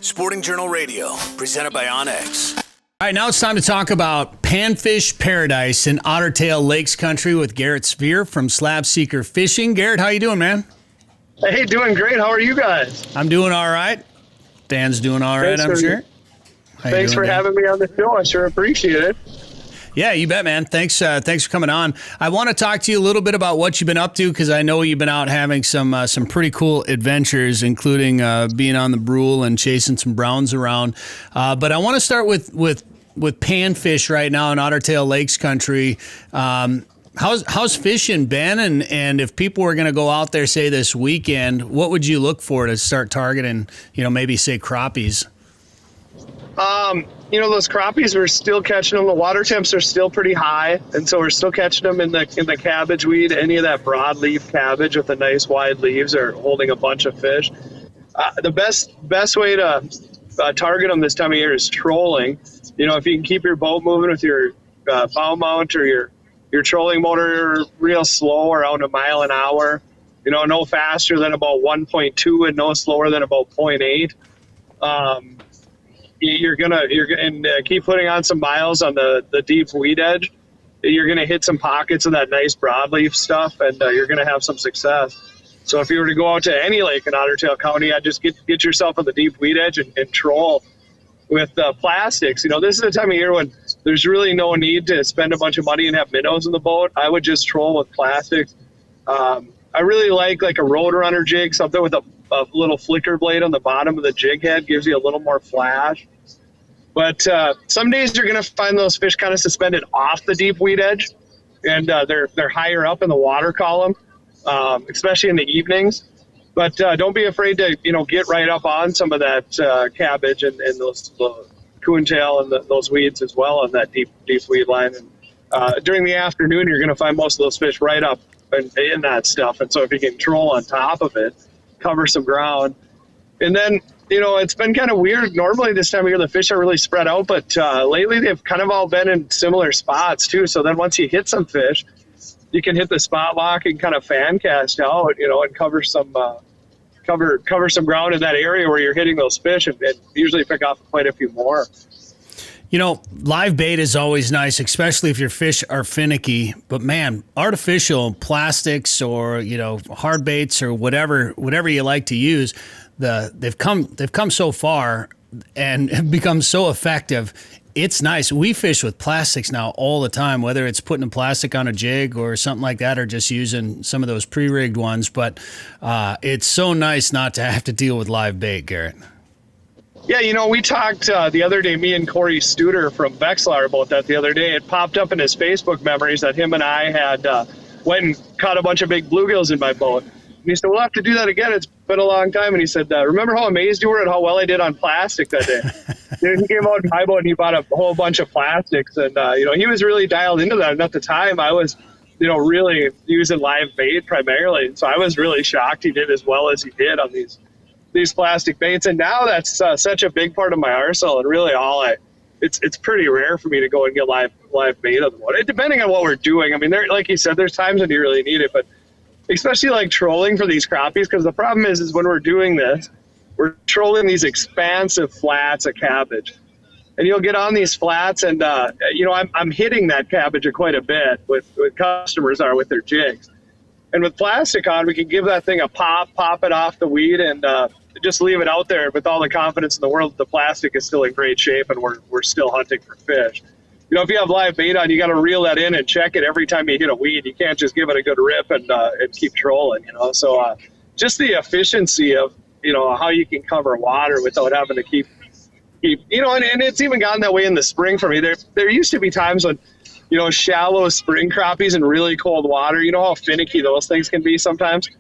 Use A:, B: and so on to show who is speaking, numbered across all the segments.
A: Sporting Journal Radio, presented by Onyx.
B: All right, now it's time to talk about panfish paradise in Otter Tail Lakes Country with Garett Svir from Slab Seeker Fishing. Garett, how you doing, man?
C: Hey, doing great. How are you guys?
B: I'm doing all right. Dan's doing all right, I'm sure.
C: Thanks for having me on the show. I sure appreciate it.
B: Yeah, you bet, man. Thanks for coming on. I want to talk to you a little bit about what you've been up to, because I know you've been out having some pretty cool adventures, including being on the Brule and chasing some browns around. But I want to start with panfish right now in Otter Tail Lakes Country. How's fishing been? And if people were going to go out there, say this weekend, what would you look for to start targeting? Maybe say crappies.
C: Those crappies, we're still catching them. The water temps are still pretty high, and so we're still catching them in the cabbage weed. Any of that broadleaf cabbage with the nice wide leaves are holding a bunch of fish. The best way to target them this time of year is trolling. If you can keep your boat moving with your bow mount or your trolling motor real slow, around a mile an hour, no faster than about 1.2 and no slower than about 0.8. You're gonna keep putting on some miles on the deep weed edge. You're gonna hit some pockets of that nice broadleaf stuff, and you're gonna have some success. So if you were to go out to any lake in Otter Tail County, I'd just get yourself on the deep weed edge and troll with plastics. This is the time of year when there's really no need to spend a bunch of money and have minnows in the boat. I would just troll with plastics. I really like a road runner jig, something with a little flicker blade on the bottom of the jig head, gives you a little more flash. But some days you're going to find those fish kind of suspended off the deep weed edge, and they're higher up in the water column, especially in the evenings. But don't be afraid to get right up on some of that cabbage and those coontail and those weeds as well on that deep weed line. And during the afternoon, you're going to find most of those fish right up in that stuff. And so if you can troll on top of it, cover some ground. And then, it's been kind of weird. Normally this time of year, the fish are really spread out, but lately they've kind of all been in similar spots too. So then once you hit some fish, you can hit the spot lock and kind of fan cast out, and cover some ground in that area where you're hitting those fish, and usually pick off quite a few more.
B: Live bait is always nice, especially if your fish are finicky. But man, artificial plastics or hard baits or whatever you like to use, they've come so far and have become so effective. It's nice. We fish with plastics now all the time, whether it's putting a plastic on a jig or something like that, or just using some of those pre-rigged ones. But it's so nice not to have to deal with live bait, Garett.
C: Yeah, we talked the other day, me and Corey Studer from Vexlar, about that the other day. It popped up in his Facebook memories that him and I had went and caught a bunch of big bluegills in my boat. And he said, we'll have to do that again. It's been a long time. And he said, remember how amazed you were at how well I did on plastic that day? He came out in my boat and he bought a whole bunch of plastics. And, he was really dialed into that. And at the time, I was, really using live bait primarily. So I was really shocked he did as well as he did on these plastic baits. And now that's such a big part of my arsenal, and really it's pretty rare for me to go and get live bait on the water, depending on what we're doing. I mean, like you said, there's times when you really need it, but especially like trolling for these crappies, because the problem is when we're doing this, we're trolling these expansive flats of cabbage, and you'll get on these flats and I'm hitting that cabbage quite a bit with customers are with their jigs. And with plastic on, we can give that thing a pop it off the weed, and just leave it out there with all the confidence in the world that the plastic is still in great shape and we're still hunting for fish. If you have live bait on, you got to reel that in and check it every time you hit a weed. You can't just give it a good rip and keep trolling, So just the efficiency of, how you can cover water without having to keep and it's even gotten that way in the spring for me. There used to be times when, shallow spring crappies in really cold water, how finicky those things can be sometimes,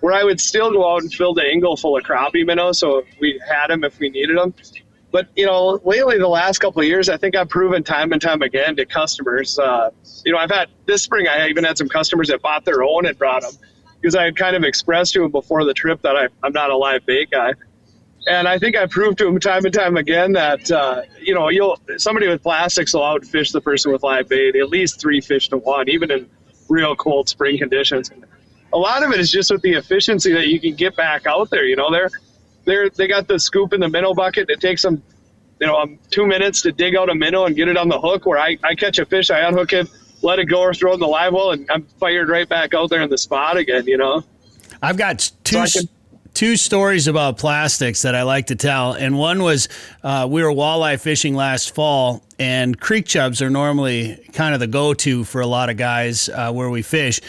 C: where I would still go out and fill the ingle full of crappie minnows so we had them if we needed them. But, lately, the last couple of years, I think I've proven time and time again to customers. I've had this spring, I even had some customers that bought their own and brought them, because I had kind of expressed to them before the trip that I'm not a live bait guy. And I think I proved to them time and time again that, somebody with plastics will outfish the person with live bait, at least 3 fish to 1, even in real cold spring conditions. A lot of it is just with the efficiency that you can get back out there. they got the scoop in the minnow bucket. It takes them, 2 minutes to dig out a minnow and get it on the hook, where I catch a fish, I unhook it, let it go or throw it in the live well, and I'm fired right back out there in the spot again,
B: I've got two stories about plastics that I like to tell. And one was we were walleye fishing last fall, and creek chubs are normally kind of the go-to for a lot of guys where we fish.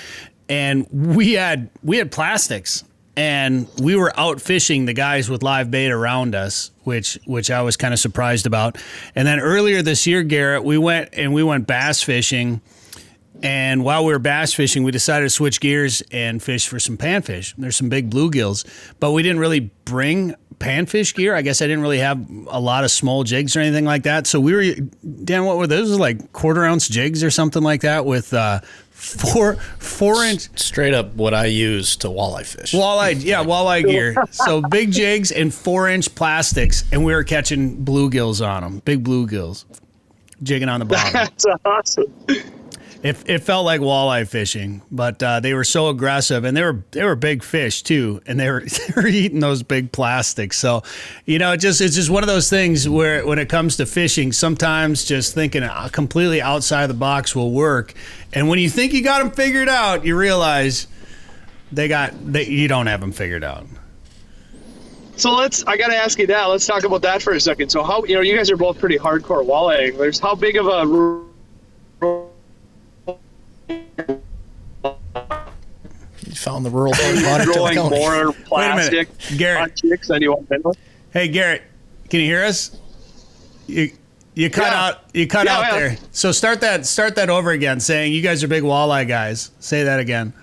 B: And we had plastics, and we were out fishing the guys with live bait around us, which I was kind of surprised about. And then earlier this year, Garrett, we went bass fishing. And while we were bass fishing, we decided to switch gears and fish for some panfish. There's some big bluegills, but we didn't really bring panfish gear. I guess I didn't really have a lot of small jigs or anything like that. So Dan, what were those? Like 1/4 ounce jigs or something like that with 4-inch.
D: Straight up what I use to walleye fish.
B: Walleye gear. So big jigs and 4-inch plastics, and we were catching bluegills on them, big bluegills, jigging on the bottom.
C: That's awesome.
B: It felt like walleye fishing, but they were so aggressive, and they were big fish too, and they were eating those big plastics. So, it's just one of those things where when it comes to fishing, sometimes just thinking completely outside the box will work, and when you think you got them figured out, you realize you don't have them figured out.
C: So I got to ask you that. Let's talk about that for a second. So how, you guys are both pretty hardcore walleye anglers. How big of a
D: You found the rural part of Otter Tail
C: growing
D: County.
C: more plastic
B: Garrett.
C: chicks than you want minnow?
B: Hey, Garrett, can you hear us? You cut out
C: Yeah.
B: there. So start that over again, saying you guys are big walleye guys. Say that again.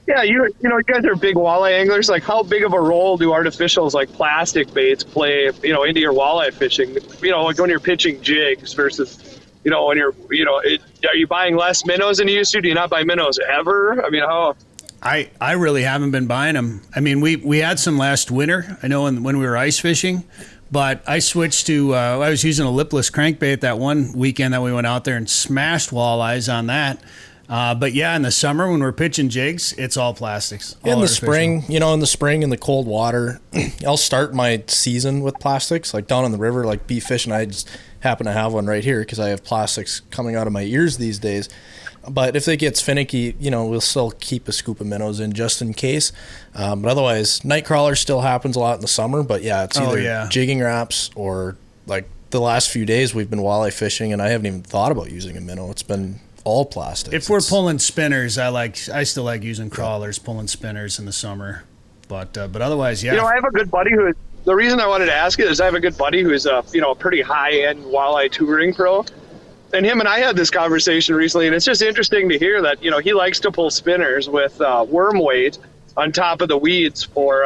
C: Yeah, you guys are big walleye anglers. Like, how big of a role do artificials like plastic baits play, into your walleye fishing? Like when you're pitching jigs versus, when you're, are you buying less minnows than you used to? Do you not buy minnows ever? I mean, how?
B: I really haven't been buying them. I mean, we had some last winter, I know, when we were ice fishing, but I switched to, I was using a lipless crankbait that one weekend that we went out there and smashed walleyes on that. But yeah, in the summer when we're pitching jigs, it's all plastics.
D: In the spring, in the cold water, I'll start my season with plastics, like down on the river, like beef fishing. I just happen to have one right here because I have plastics coming out of my ears these days. But if it gets finicky, we'll still keep a scoop of minnows in just in case. But otherwise, night crawler still happens a lot in the summer. But yeah, it's either jigging wraps or, like, the last few days we've been walleye fishing, and I haven't even thought about using a minnow. It's been all plastic.
B: If we're pulling spinners, I still like using crawlers, pulling spinners in the summer. But otherwise, yeah.
C: I have a good buddy the reason I wanted to ask it is I have a good buddy who's a pretty high-end walleye touring pro. And him and I had this conversation recently, and it's just interesting to hear that, he likes to pull spinners with worm weight on top of the weeds for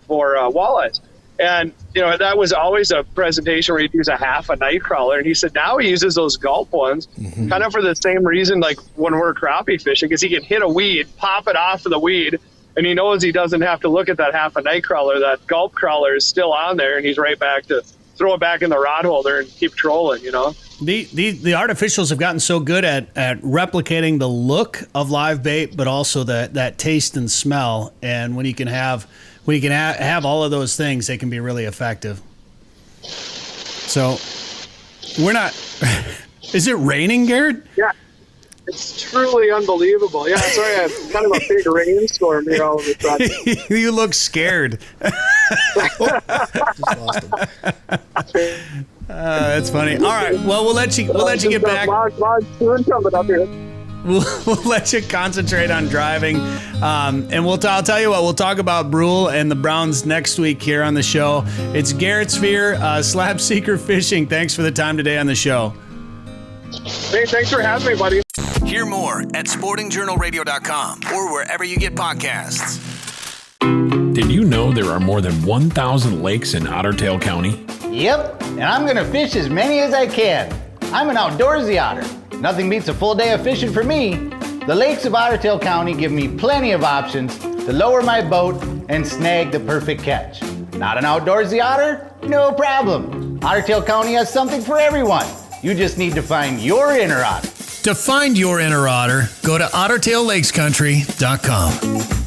C: walleyes. And, that was always a presentation where he'd use a half a night crawler. And he said now he uses those gulp ones kind of for the same reason, like when we're crappie fishing, because he can hit a weed, pop it off of the weed, and he knows he doesn't have to look at that half a night crawler. That gulp crawler is still on there, and he's right back to throw it back in the rod holder and keep trolling,
B: The artificials have gotten so good at replicating the look of live bait, but also that taste and smell. And when you can have all of those things, they can be really effective. So we're not. Is it raining, Garrett?
C: Yeah, it's truly unbelievable. Yeah, sorry, I have kind of a big rainstorm here all of a sudden.
B: You look scared.
D: Just lost him.
B: That's funny. All right. Well, we'll let you get back.
C: Coming up here.
B: We'll let you concentrate on driving, and I'll tell you what. We'll talk about Brule and the Browns next week here on the show. It's Garett Svir, Slab Seeker Fishing. Thanks for the time today on the show.
C: Hey, thanks for having me, buddy.
A: Hear more at sportingjournalradio.com or wherever you get podcasts.
E: Did you know there are more than 1,000 lakes in Otter Tail County?
F: Yep, and I'm gonna fish as many as I can. I'm an outdoorsy otter. Nothing beats a full day of fishing for me. The lakes of Otter Tail County give me plenty of options to lower my boat and snag the perfect catch. Not an outdoorsy otter? No problem. Otter Tail County has something for everyone. You just need to find your inner otter.
B: To find your inner otter, go to OtterTailLakesCountry.com.